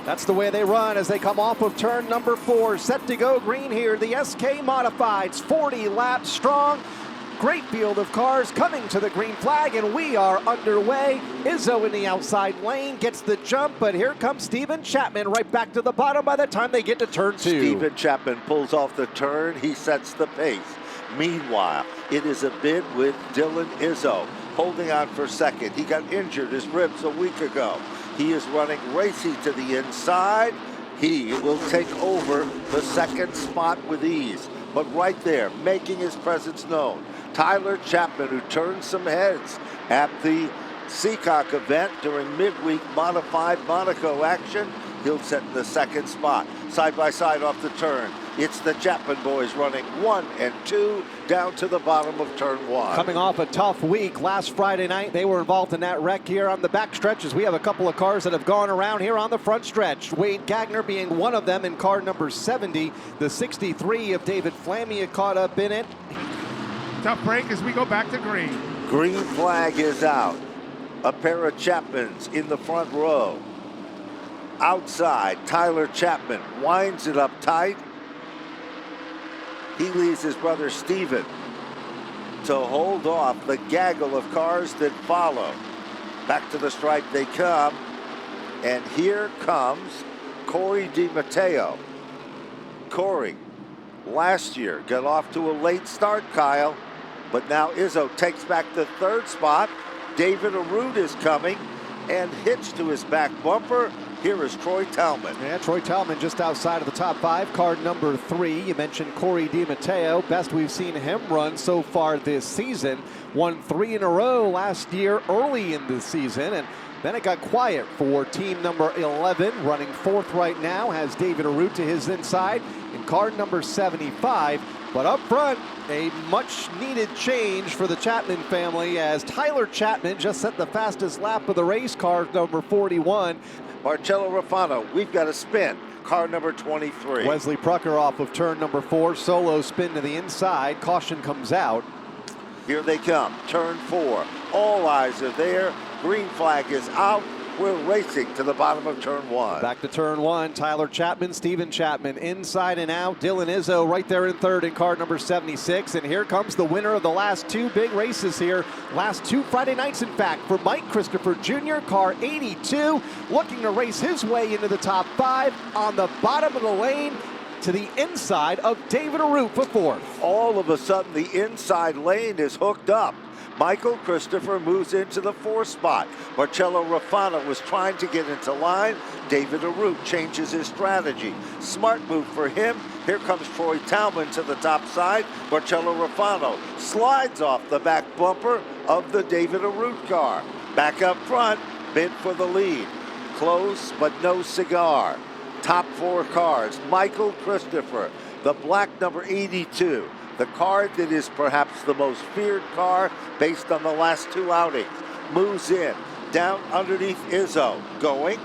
That's the way they run as they come off of turn number 4. Set to go green here. The SK Modifieds, 40 laps strong. Great field of cars coming to the green flag, and we are underway. Izzo in the outside lane gets the jump, but here comes Steven Chapman right back to the bottom by the time they get to turn 2. Steven Chapman pulls off the turn. He sets the pace. Meanwhile, it is a bid with Dylan Izzo holding on for second. He got injured his ribs a week ago. He is running racy to the inside. He will take over the second spot with ease. But right there, making his presence known, Tyler Chapman, who turned some heads at the Seacock event during midweek modified Monaco action. He'll set in the second spot. Side by side off the turn. It's the Chapman boys running 1 and 2 down to the bottom of turn 1. Coming off a tough week last Friday night, they were involved in that wreck here on the back stretches. We have a couple of cars that have gone around here on the front stretch. Wade Gagner being one of them in car number 70. The 63 of David Flamia caught up in it. Tough break as we go back to green. Green flag is out. A pair of Chapmans in the front row. Outside, Tyler Chapman winds it up tight. He leaves his brother Steven to hold off the gaggle of cars that follow. Back to the stripe they come. And here comes Corey DiMatteo. Corey, last year, got off to a late start, Kyle. But now Izzo takes back the third spot. David Arute is coming and hitched to his back bumper. Here is Troy Talman. Yeah, Troy Talman just outside of the top 5. Car number 3. You mentioned Corey DiMatteo. Best we've seen him run so far this season. Won 3 in a row last year early in the season. And then it got quiet for team number 11. Running 4th right now has David Arute to his inside in car number 75. But up front, a much-needed change for the Chapman family as Tyler Chapman just set the fastest lap of the race, car number 41. Marcello Rafano, we've got a spin. Car number 23. Wesley Prucker off of turn number 4. Solo spin to the inside. Caution comes out. Here they come. Turn 4. All eyes are there. Green flag is out. We're racing to the bottom of turn 1. Back to turn 1. Tyler Chapman, Steven Chapman, inside and out. Dylan Izzo right there in 3rd in car number 76. And here comes the winner of the last 2 big races here. Last 2 Friday nights, in fact, for Mike Christopher Jr., car 82. Looking to race his way into the top 5 on the bottom of the lane to the inside of David Arute for 4th. All of a sudden, the inside lane is hooked up. Michael Christopher moves into the 4th spot. Marcello Rafano was trying to get into line. David Arute changes his strategy. Smart move for him. Here comes Troy Talman to the top side. Marcello Rafano slides off the back bumper of the David Arute car. Back up front, bid for the lead. Close but no cigar. Top 4 cars. Michael Christopher, the black number 82. The car that is perhaps the most feared car based on the last 2 outings. Moves in, down underneath Izzo. Going.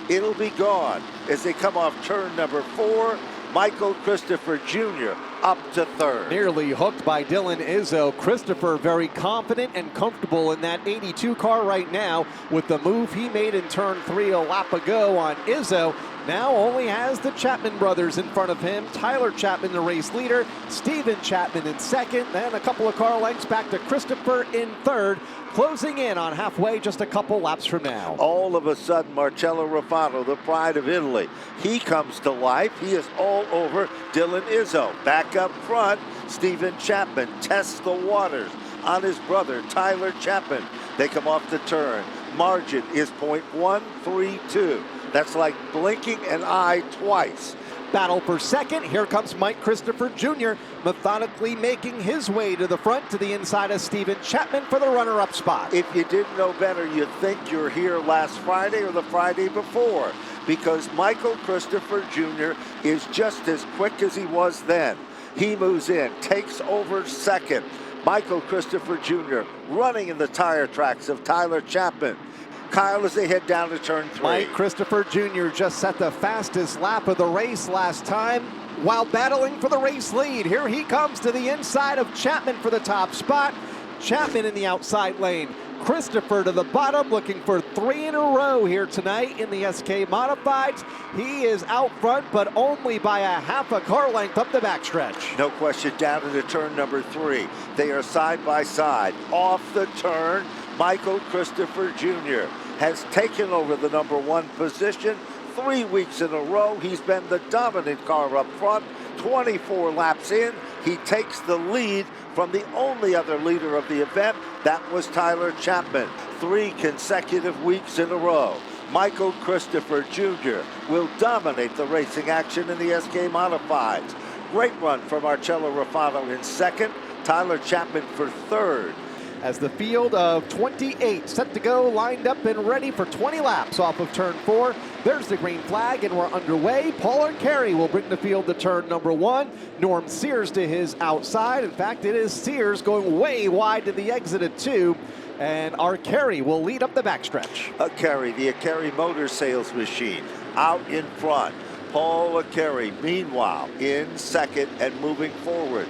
It'll be gone. As they come off turn number 4, Michael Christopher Jr. up to 3rd. Nearly hooked by Dylan Izzo. Christopher very confident and comfortable in that 82 car right now with the move he made in turn 3 a lap ago on Izzo. Now only has the Chapman brothers in front of him. Tyler Chapman, the race leader. Steven Chapman in 2nd. Then a couple of car lengths back to Christopher in 3rd. Closing in on halfway just a couple laps from now. All of a sudden, Marcello Rafano, the pride of Italy, he comes to life. He is all over Dylan Izzo. Back up front, Steven Chapman tests the waters on his brother, Tyler Chapman. They come off the turn. Margin is .132. That's like blinking an eye twice. Battle for 2nd. Here comes Mike Christopher Jr. methodically making his way to the front to the inside of Steven Chapman for the runner-up spot. If you didn't know better, you'd think you're here last Friday or the Friday before, because Michael Christopher Jr. is just as quick as he was then. He moves in, takes over 2nd. Michael Christopher Jr. running in the tire tracks of Tyler Chapman. Kyle, as they head down to turn 3. Mike Christopher Jr. just set the fastest lap of the race last time while battling for the race lead. Here he comes to the inside of Chapman for the top spot. Chapman in the outside lane. Christopher to the bottom, looking for 3 in a row here tonight in the SK Modifieds. He is out front, but only by a half a car length up the backstretch. No question, down into turn number 3. They are side by side. Off the turn, Michael Christopher Jr. has taken over the number 1 position. 3 weeks in a row, he's been the dominant car up front. 24 laps in, he takes the lead from the only other leader of the event. That was Tyler Chapman. 3 consecutive weeks in a row. Michael Christopher Jr. will dominate the racing action in the SK Modifieds. Great run from Marcello Ruffano in second, Tyler Chapman for third. As the field of 28 set to go, lined up and ready for 20 laps off of turn 4. There's the green flag and we're underway. Paul Carey will bring the field to turn number 1. Norm Sears to his outside. In fact, it is Sears going way wide to the exit at 2. And Arcari will lead up the backstretch. Arcari, the Arcari motor sales machine, out in front. Paul Arcari, meanwhile, in second and moving forward.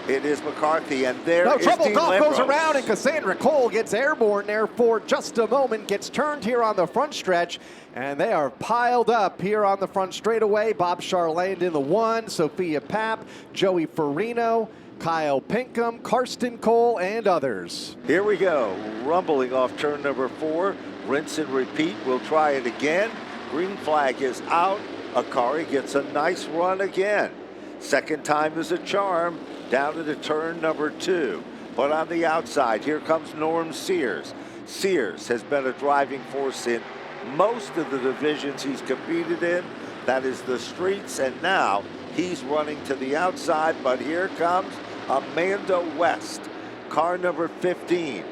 It is McCarthy, and there no is trouble. Dean Goff Lambros. goes around, and Cassandra Cole gets airborne there for just a moment. Gets turned here on the front stretch, and they are piled up here on the front straightaway. Bob Charland in the 1, Sophia Papp, Joey Farino, Kyle Pinkham, Karsten Cole, and others. Here we go, rumbling off turn number 4. Rinse and repeat. We'll try it again. Green flag is out. Arcari gets a nice run again. Second time is a charm. Down into turn number 2. But on the outside, here comes Norm Sears. Sears has been a driving force in most of the divisions he's competed in. That is the streets, and now he's running to the outside, but here comes Amanda West, car number 15.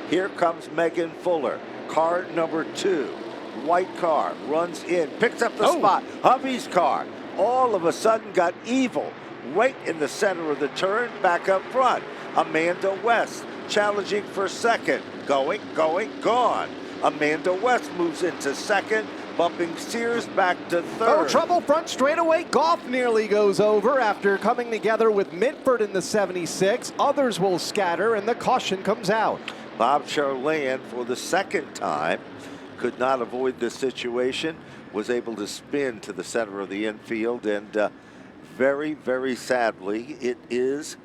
Here comes Megan Fuller, car number 2. White car runs in, picks up the spot. Hubby's car all of a sudden got evil right in the center of the turn, back up front. Amanda West challenging for second. Going, gone. Amanda West moves into second, bumping Sears back to third. Oh, trouble front straightaway. Goff nearly goes over after coming together with Mitford in the 76. Others will scatter, and the caution comes out. Bob Charland, for the second time, could not avoid this situation, was able to spin to the center of the infield, and very, very sadly, it is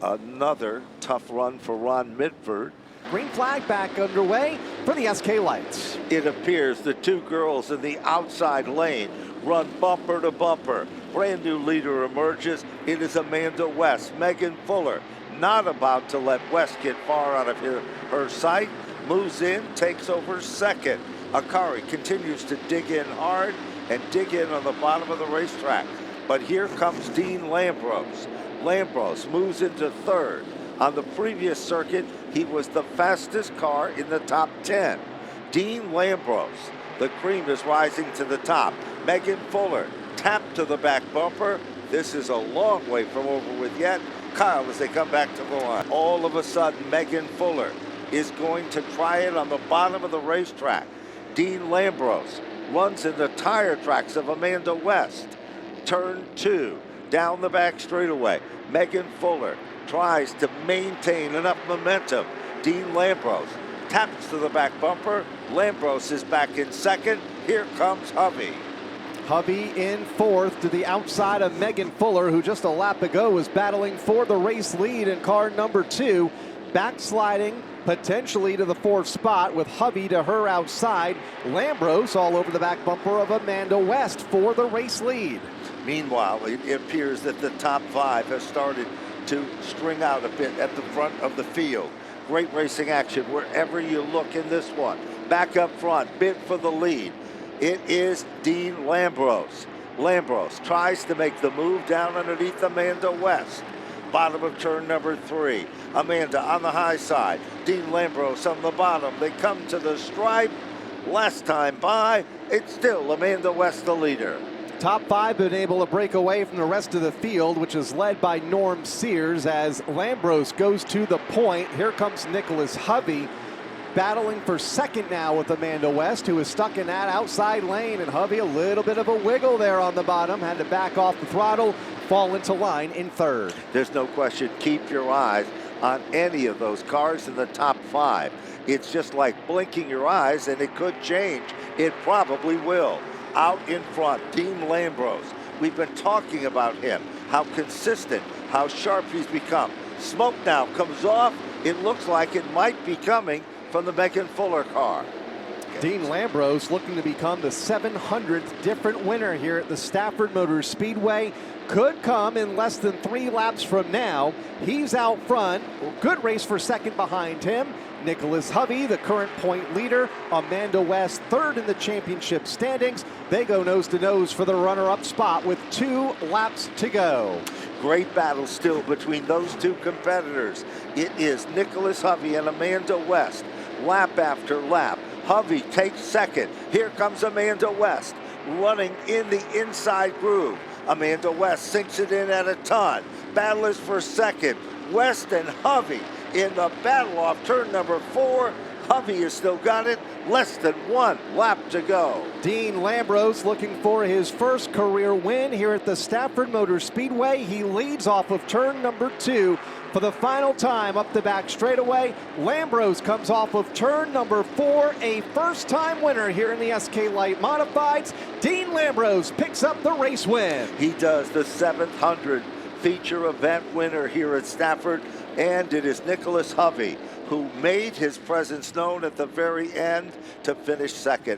another tough run for Ron Mitford. Green flag back underway for the SK Lights. It appears the 2 girls in the outside lane run bumper to bumper. Brand new leader emerges. It is Amanda West. Megan Fuller not about to let West get far out of her sight. Moves in, takes over second. Arcari continues to dig in hard and dig in on the bottom of the racetrack. But here comes Dean Lambros. Lambros moves into third. On the previous circuit, he was the fastest car in the top 10. Dean Lambros, the cream is rising to the top. Megan Fuller, tapped to the back bumper. This is a long way from over with yet. Kyle, as they come back to the line. All of a sudden, Megan Fuller is going to try it on the bottom of the racetrack. Dean Lambros runs in the tire tracks of Amanda West. Turn 2, down the back straightaway. Megan Fuller tries to maintain enough momentum. Dean Lambros taps to the back bumper. Lambros is back in second. Here comes Hovey. Hovey in fourth to the outside of Megan Fuller, who just a lap ago was battling for the race lead in car number 2. Backsliding potentially to the 4th spot with Hovey to her outside. Lambros all over the back bumper of Amanda West for the race lead. Meanwhile, it appears that the top 5 has started to string out a bit at the front of the field. Great racing action wherever you look in this one. Back up front, bid for the lead. It is Dean Lambros. Lambros tries to make the move down underneath Amanda West. Bottom of turn number 3. Amanda on the high side. Dean Lambros on the bottom. They come to the stripe. Last time by, it's still Amanda West the leader. Top 5 been able to break away from the rest of the field, which is led by Norm Sears as Lambros goes to the point. Here comes Nicholas Hovey battling for second now with Amanda West, who is stuck in that outside lane, and Hovey a little bit of a wiggle there on the bottom, had to back off the throttle, fall into line in third. There's no question, keep your eyes on any of those cars in the top 5. It's just like blinking your eyes, and it could change. It probably will. Out in front, Dean Lambros. We've been talking about him, how consistent, how sharp he's become. Smoke now comes off. It looks like it might be coming from the Megan Fuller car. Dean Lambros looking to become the 700th different winner here at the Stafford Motor Speedway. Could come in less than 3 laps from now. He's out front. Good race for second behind him. Nicholas Hovey, the current point leader. Amanda West, third in the championship standings. They go nose to nose for the runner-up spot with 2 laps to go. Great battle still between those 2 competitors. It is Nicholas Hovey and Amanda West. Lap after lap. Hovey takes second. Here comes Amanda West running in the inside groove. Amanda West sinks it in at a ton. Battle is for second. West and Hovey in the battle off turn number 4. Hovey has still got it. Less than 1 lap to go. Dean Lambros looking for his first career win here at the Stafford Motor Speedway. He leads off of turn number 2 for the final time up the back straightaway. Lambros comes off of turn number 4, a first-time winner here in the SK Light Modifieds. Dean Lambros picks up the race win. He does, the 700 feature event winner here at Stafford, and it is Nicholas Hovey who made his presence known at the very end to finish second.